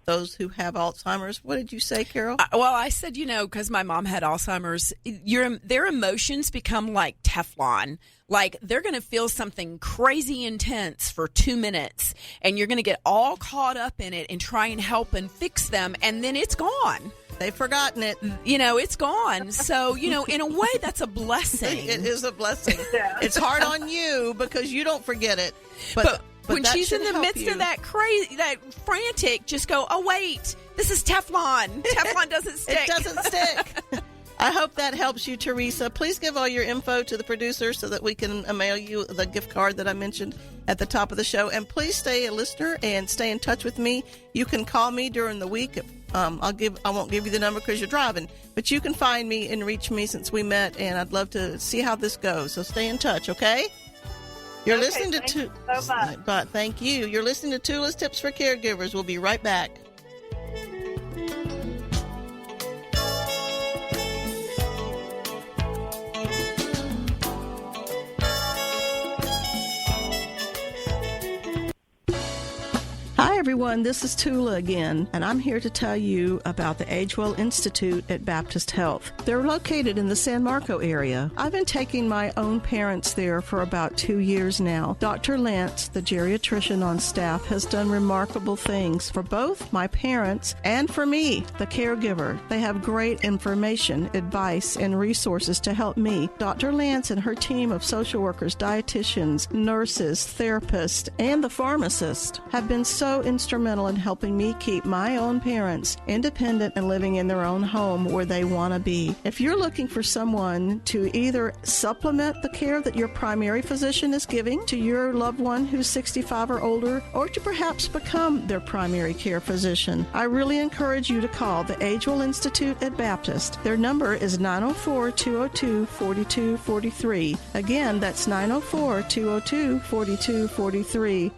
Speaker 3: those who have Alzheimer's. What did you say, Carol?
Speaker 4: Well, I said, because my mom had Alzheimer's, their emotions become like Teflon. Like, they're going to feel something crazy intense for 2 minutes, and you're going to get all caught up in it and try and help and fix them, and then it's gone.
Speaker 3: They've forgotten it.
Speaker 4: It's gone. So, in a way, that's a blessing.
Speaker 3: It is a blessing.
Speaker 6: Yeah.
Speaker 3: It's hard on you because you don't forget it.
Speaker 4: But when she's in the midst of that crazy, that frantic, just go, oh, wait, this is Teflon. Teflon doesn't stick.
Speaker 3: It doesn't stick. I hope that helps you, Teresa. Please give all your info to the producer so that we can mail you the gift card that I mentioned at the top of the show. And please stay a listener and stay in touch with me. You can call me during the week. I won't give you the number because you're driving, but you can find me and reach me since we met, and I'd love to see how this goes. So stay in touch, okay? You're
Speaker 6: Okay,
Speaker 3: listening to
Speaker 6: thank you so much.
Speaker 3: But thank you. You're listening to Toula's Tips for Caregivers. We'll be right back. Hi, everyone. This is Toula again, and I'm here to tell you about the Agewell Institute at Baptist Health. They're located in the San Marco area. I've been taking my own parents there for about 2 years now. Dr. Lance, the geriatrician on staff, has done remarkable things for both my parents and for me, the caregiver. They have great information, advice, and resources to help me. Dr. Lance and her team of social workers, dietitians, nurses, therapists, and the pharmacist have been so instrumental in helping me keep my own parents independent and living in their own home where they want to be. If you're looking for someone to either supplement the care that your primary physician is giving to your loved one who's 65 or older, or to perhaps become their primary care physician, I really encourage you to call the Agewell Institute at Baptist. Their number is 904-202-4243. Again, that's 904-202-4243.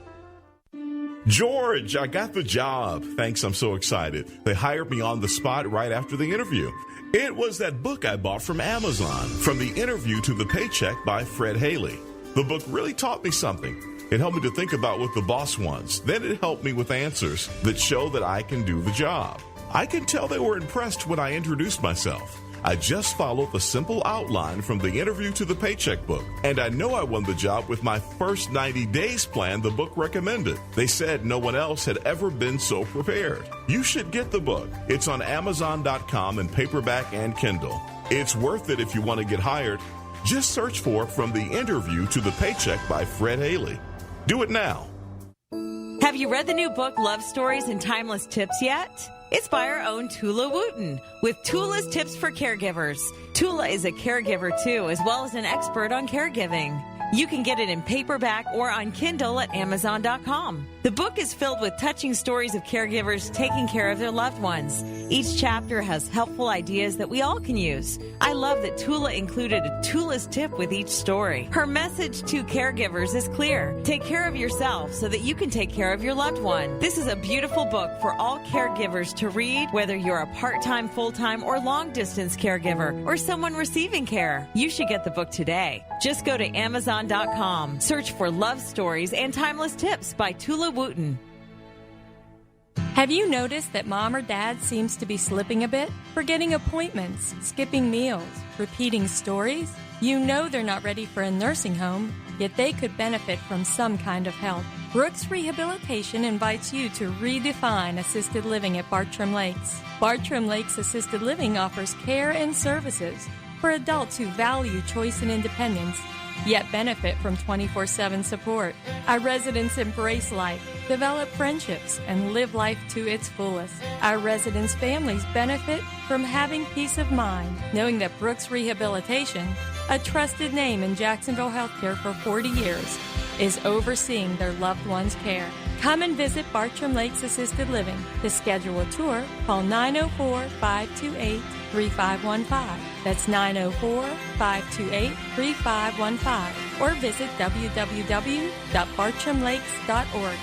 Speaker 5: George, I got the job. Thanks, I'm so excited. They hired me on the spot right after the interview. It was that book I bought from Amazon, From the Interview to the Paycheck by Fred Haley. The book really taught me something. It helped me to think about what the boss wants. Then it helped me with answers that show that I can do the job. I can tell they were impressed when I introduced myself. I just followed the simple outline from the Interview to the Paycheck book, and I know I won the job with my first 90 days plan the book recommended. They said no one else had ever been so prepared. You should get the book. It's on Amazon.com in paperback and Kindle. It's worth it if you want to get hired. Just search for From the Interview to the Paycheck by Fred Haley. Do it now.
Speaker 2: Have you read the new book, Love Stories and Timeless Tips yet? It's by our own Toula Wooten with Toula's Tips for Caregivers. Toula is a caregiver, too, as well as an expert on caregiving. You can get it in paperback or on Kindle at Amazon.com. The book is filled with touching stories of caregivers taking care of their loved ones. Each chapter has helpful ideas that we all can use. I love that Toula included a Toula's tip with each story. Her message to caregivers is clear. Take care of yourself so that you can take care of your loved one. This is a beautiful book for all caregivers to read, whether you're a part-time, full-time, or long-distance caregiver, or someone receiving care. You should get the book today. Just go to Amazon.com. Search for Love Stories and Timeless Tips by Toula Wooten.
Speaker 12: Have you noticed that mom or dad seems to be slipping a bit? Forgetting appointments, skipping meals, repeating stories? You know they're not ready for a nursing home, yet they could benefit from some kind of help. Brooks Rehabilitation invites you to redefine assisted living at Bartram Lakes. Bartram Lakes Assisted Living offers care and services for adults who value choice and independence, yet benefit from 24/7 support. Our residents embrace life, develop friendships, and live life to its fullest. Our residents' families benefit from having peace of mind, knowing that Brooks Rehabilitation, a trusted name in Jacksonville healthcare for 40 years, is overseeing their loved ones' care. Come and visit Bartram Lakes Assisted Living. To schedule a tour, call 904-528-3515. That's 904-528-3515. Or visit www.bartramlakes.org.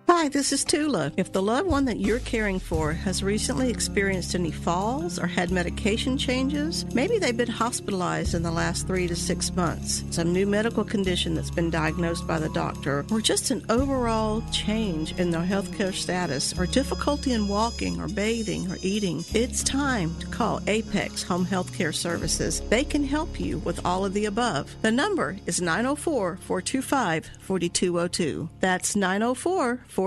Speaker 3: Hi, this is Toula. If the loved one that you're caring for has recently experienced any falls or had medication changes, maybe they've been hospitalized in the last 3 to 6 months, some new medical condition that's been diagnosed by the doctor, or just an overall change in their healthcare status, or difficulty in walking or bathing or eating, it's time to call Apex Home Healthcare Services. They can help you with all of the above. The number is 904-425-4202. That's 904-425-4202.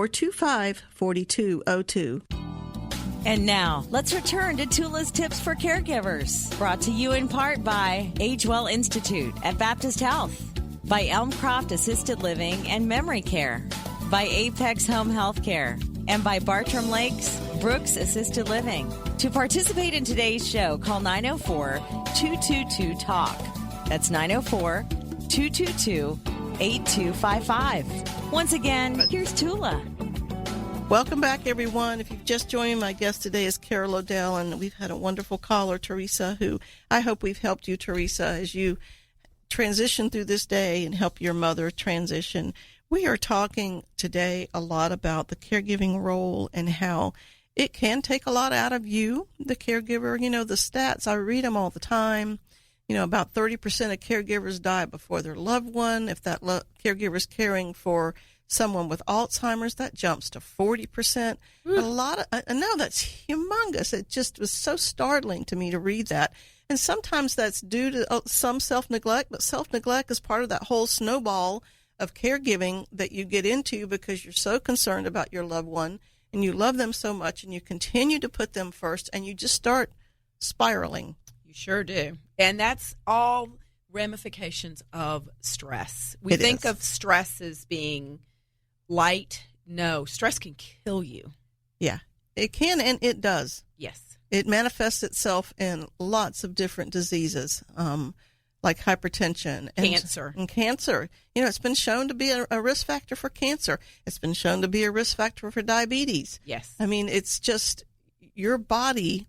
Speaker 2: And now, let's return to Toula's Tips for Caregivers. Brought to you in part by Agewell Institute at Baptist Health, by Elmcroft Assisted Living and Memory Care, by Apex Home Healthcare, and by Bartram Lakes Brooks Assisted Living. To participate in today's show, call 904-222-TALK. That's 904-222-8255. Once again, here's Toula.
Speaker 3: Welcome back, everyone. If you've just joined, my guest today is Carol Odell, and we've had a wonderful caller, Teresa, who I hope we've helped you, Teresa, as you transition through this day and help your mother transition. We are talking today a lot about the caregiving role and how it can take a lot out of you, the caregiver. You know, the stats, I read them all the time. You know, about 30% of caregivers die before their loved one. If that caregiver is caring for someone with Alzheimer's, that jumps to 40%. I know that's humongous. It just was so startling to me to read that. And sometimes that's due to some self-neglect, but self-neglect is part of that whole snowball of caregiving that you get into because you're so concerned about your loved one and you love them so much and you continue to put them first and you just start spiraling.
Speaker 4: You sure do. And that's all ramifications of stress. We think of stress as being light. No, stress can kill you.
Speaker 3: Yeah, it can, and it does.
Speaker 4: Yes.
Speaker 3: It manifests itself in lots of different diseases, like hypertension and cancer. You know, it's been shown to be a risk factor for cancer. It's been shown to be a risk factor for diabetes.
Speaker 4: Yes.
Speaker 3: I mean, it's just your body,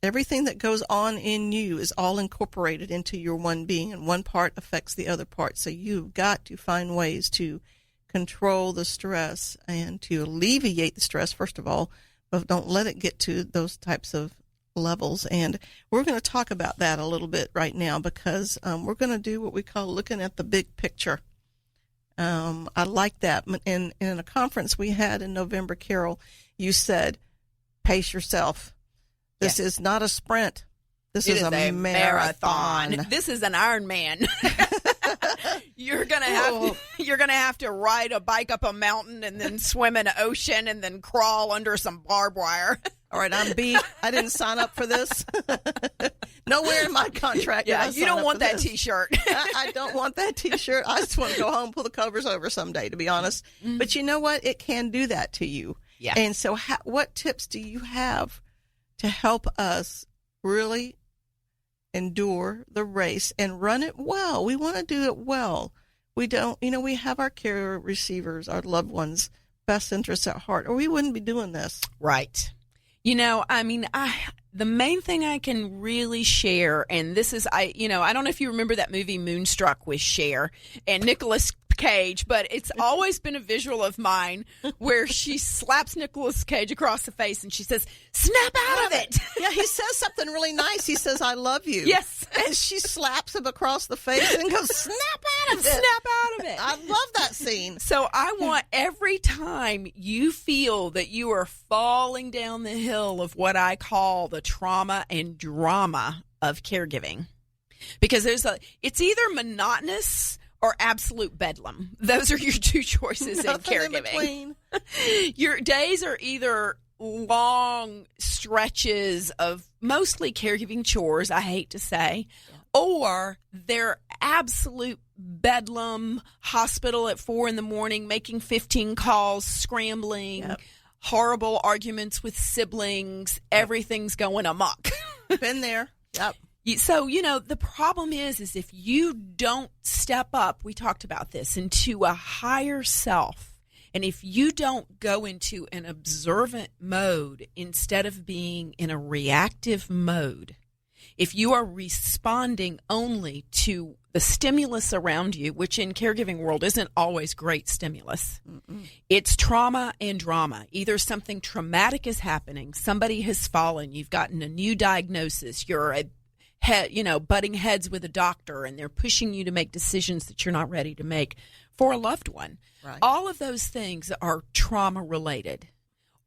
Speaker 3: everything that goes on in you is all incorporated into your one being, and one part affects the other part. So you've got to find ways to control the stress and to alleviate the stress, first of all, but don't let it get to those types of levels. And we're going to talk about that a little bit right now because we're going to do what we call looking at the big picture. I like that. In a conference we had in November, Carol, you said, pace yourself. This is not a sprint. This is a marathon.
Speaker 4: This is an Ironman. You're gonna have to ride a bike up a mountain and then swim in an ocean and then crawl under some barbed wire.
Speaker 3: All right, I'm beat. I didn't sign up for this. Nowhere in my contract.
Speaker 4: Yeah, you don't want that T-shirt.
Speaker 3: I don't want that T-shirt. I just want to go home, pull the covers over someday, to be honest. Mm-hmm. But you know what? It can do that to you.
Speaker 4: Yeah.
Speaker 3: And so, what tips do you have to help us really endure the race and run it well? We want to do it well. We don't, we have our care receivers, our loved ones' best interests at heart, or we wouldn't be doing this.
Speaker 4: Right. The main thing I can really share, and this is, I don't know if you remember that movie Moonstruck with Cher and Nicolas Cage, but it's always been a visual of mine where she slaps Nicolas Cage across the face and she says, "Snap out of it."
Speaker 3: Yeah, he says something really nice. He says, "I love you."
Speaker 4: Yes.
Speaker 3: And she slaps him across the face and goes, "Snap out of it."
Speaker 4: Snap out of it.
Speaker 3: I love that scene.
Speaker 4: So I want every time you feel that you are falling down the hill of what I call the trauma and drama of caregiving, because it's either monotonous or absolute bedlam. Those are your two choices in caregiving. Your days are either long stretches of mostly caregiving chores, I hate to say, or they're absolute bedlam, hospital at 4 a.m, making 15 calls, scrambling, horrible arguments with siblings, everything's going amok.
Speaker 3: Been there. Yep.
Speaker 4: So, the problem is if you don't step up, we talked about this, into a higher self, and if you don't go into an observant mode instead of being in a reactive mode, if you are responding only to the stimulus around you, which in caregiving world isn't always great stimulus, it's trauma and drama. Either something traumatic is happening, somebody has fallen, you've gotten a new diagnosis, you're butting heads with a doctor, and they're pushing you to make decisions that you're not ready to make for a loved one.
Speaker 3: Right.
Speaker 4: All of those things are trauma related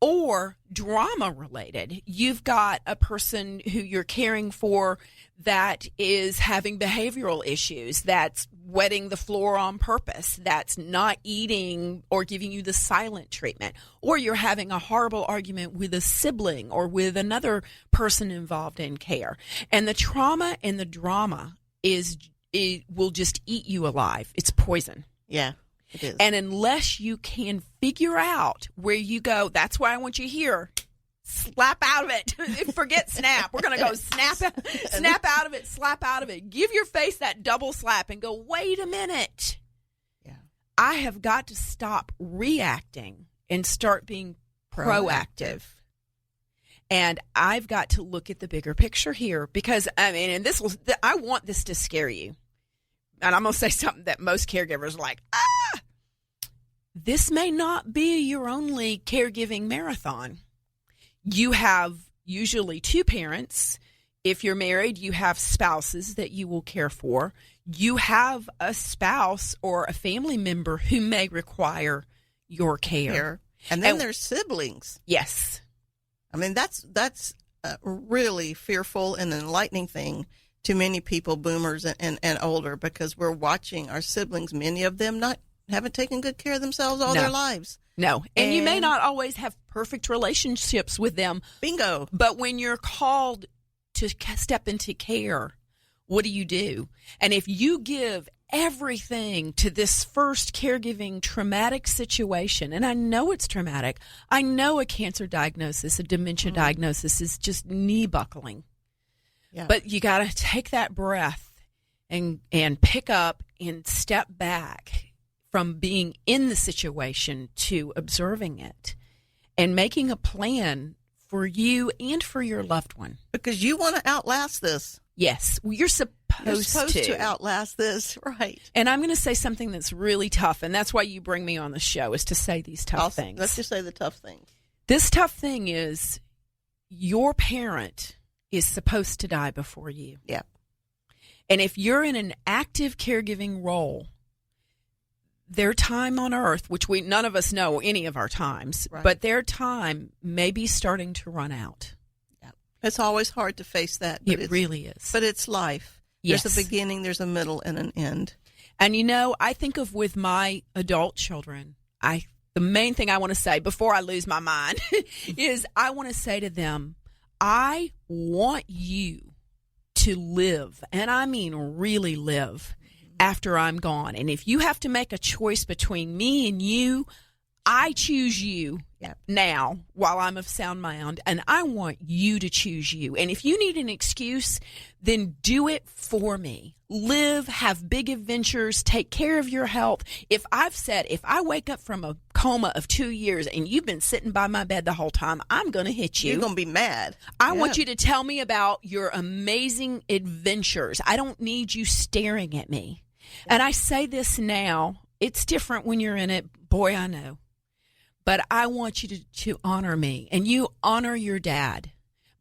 Speaker 4: or drama related. You've got a person who you're caring for that is having behavioral issues, that's wetting the floor on purpose, that's not eating or giving you the silent treatment, or you're having a horrible argument with a sibling or with another person involved in care. And the trauma and the drama it will just eat you alive. It's poison.
Speaker 3: Yeah, it is.
Speaker 4: And unless you can figure out where you go, that's why I want you here. Slap out of it. Forget snap. We're going to go snap out of it, slap out of it. Give your face that double slap and go, wait a minute. Yeah. I have got to stop reacting and start being proactive. And I've got to look at the bigger picture here because, I want this to scare you. and I'm going to say something that most caregivers are like, this may not be your only caregiving marathon. You have usually two parents. If you're married, you have spouses that you will care for. You have a spouse or a family member who may require your care.
Speaker 3: And then there's siblings.
Speaker 4: Yes.
Speaker 3: I mean, that's a really fearful and enlightening thing to many people, boomers and older, because we're watching our siblings, many of them haven't taken good care of themselves all their lives.
Speaker 4: No. And you may not always have perfect relationships with them.
Speaker 3: Bingo.
Speaker 4: But when you're called to step into care, what do? And if you give everything to this first caregiving traumatic situation, and I know it's traumatic. I know a cancer diagnosis, a dementia diagnosis is just knee buckling. Yeah. But you got to take that breath and pick up and step back from being in the situation to observing it and making a plan for you and for your loved one.
Speaker 3: Because you want to outlast this.
Speaker 4: Yes, you're supposed
Speaker 3: to outlast this, right?
Speaker 4: And I'm going to say something that's really tough, and that's why you bring me on the show, is to say these tough things.
Speaker 3: Let's just say the tough things.
Speaker 4: This tough thing is your parent is supposed to die before you.
Speaker 3: Yeah.
Speaker 4: And if you're in an active caregiving role, their time on earth, which none of us know any of our times, but their time may be starting to run out.
Speaker 3: It's always hard to face that. But
Speaker 4: it really is.
Speaker 3: But it's life.
Speaker 4: Yes.
Speaker 3: There's a beginning, there's a middle, and an end.
Speaker 4: And, I think of with my adult children, the main thing I want to say before I lose my mind is I want to say to them, I want you to live, and I mean really live, after I'm gone. And if you have to make a choice between me and you, I choose you now while I'm of sound mind, and I want you to choose you. And if you need an excuse, then do it for me. Live, have big adventures, take care of your health. If I wake up from a coma of 2 years and you've been sitting by my bed the whole time, I'm going to hit you.
Speaker 3: You're going to be mad.
Speaker 4: I want you to tell me about your amazing adventures. I don't need you staring at me. And I say this now. It's different when you're in it. Boy, I know. But I want you to honor me. And you honor your dad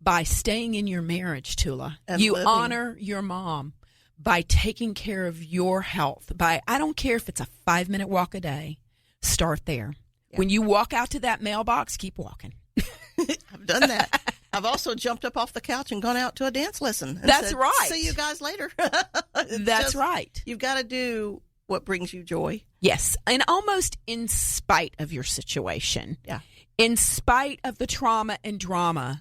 Speaker 4: by staying in your marriage, Toula.
Speaker 3: And
Speaker 4: you
Speaker 3: living.
Speaker 4: Honor your mom by taking care of your health. I don't care if it's a 5-minute walk a day. Start there. Yeah. When you walk out to that mailbox, keep walking.
Speaker 3: I've done that. I've also jumped up off the couch and gone out to a dance lesson. And
Speaker 4: That's
Speaker 3: said,
Speaker 4: right.
Speaker 3: See you guys later.
Speaker 4: That's right.
Speaker 3: You've got to do what brings you joy.
Speaker 4: Yes, and almost in spite of your situation.
Speaker 3: Yeah.
Speaker 4: In spite of the trauma and drama,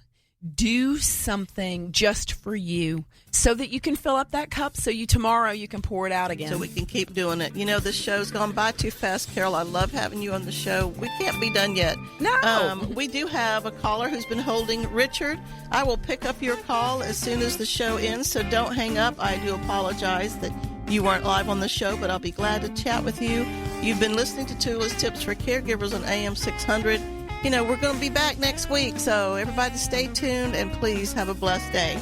Speaker 4: do something just for you so that you can fill up that cup so tomorrow you can pour it out again.
Speaker 3: So we can keep doing it. This show's gone by too fast, Carol. I love having you on the show. We can't be done yet.
Speaker 4: No.
Speaker 3: We do have a caller who's been holding. Richard, I will pick up your call as soon as the show ends, so don't hang up. I do apologize that you weren't live on the show, but I'll be glad to chat with you. You've been listening to Toula's Tips for Caregivers on AM 600. We're going to be back next week, so everybody stay tuned and please have a blessed day.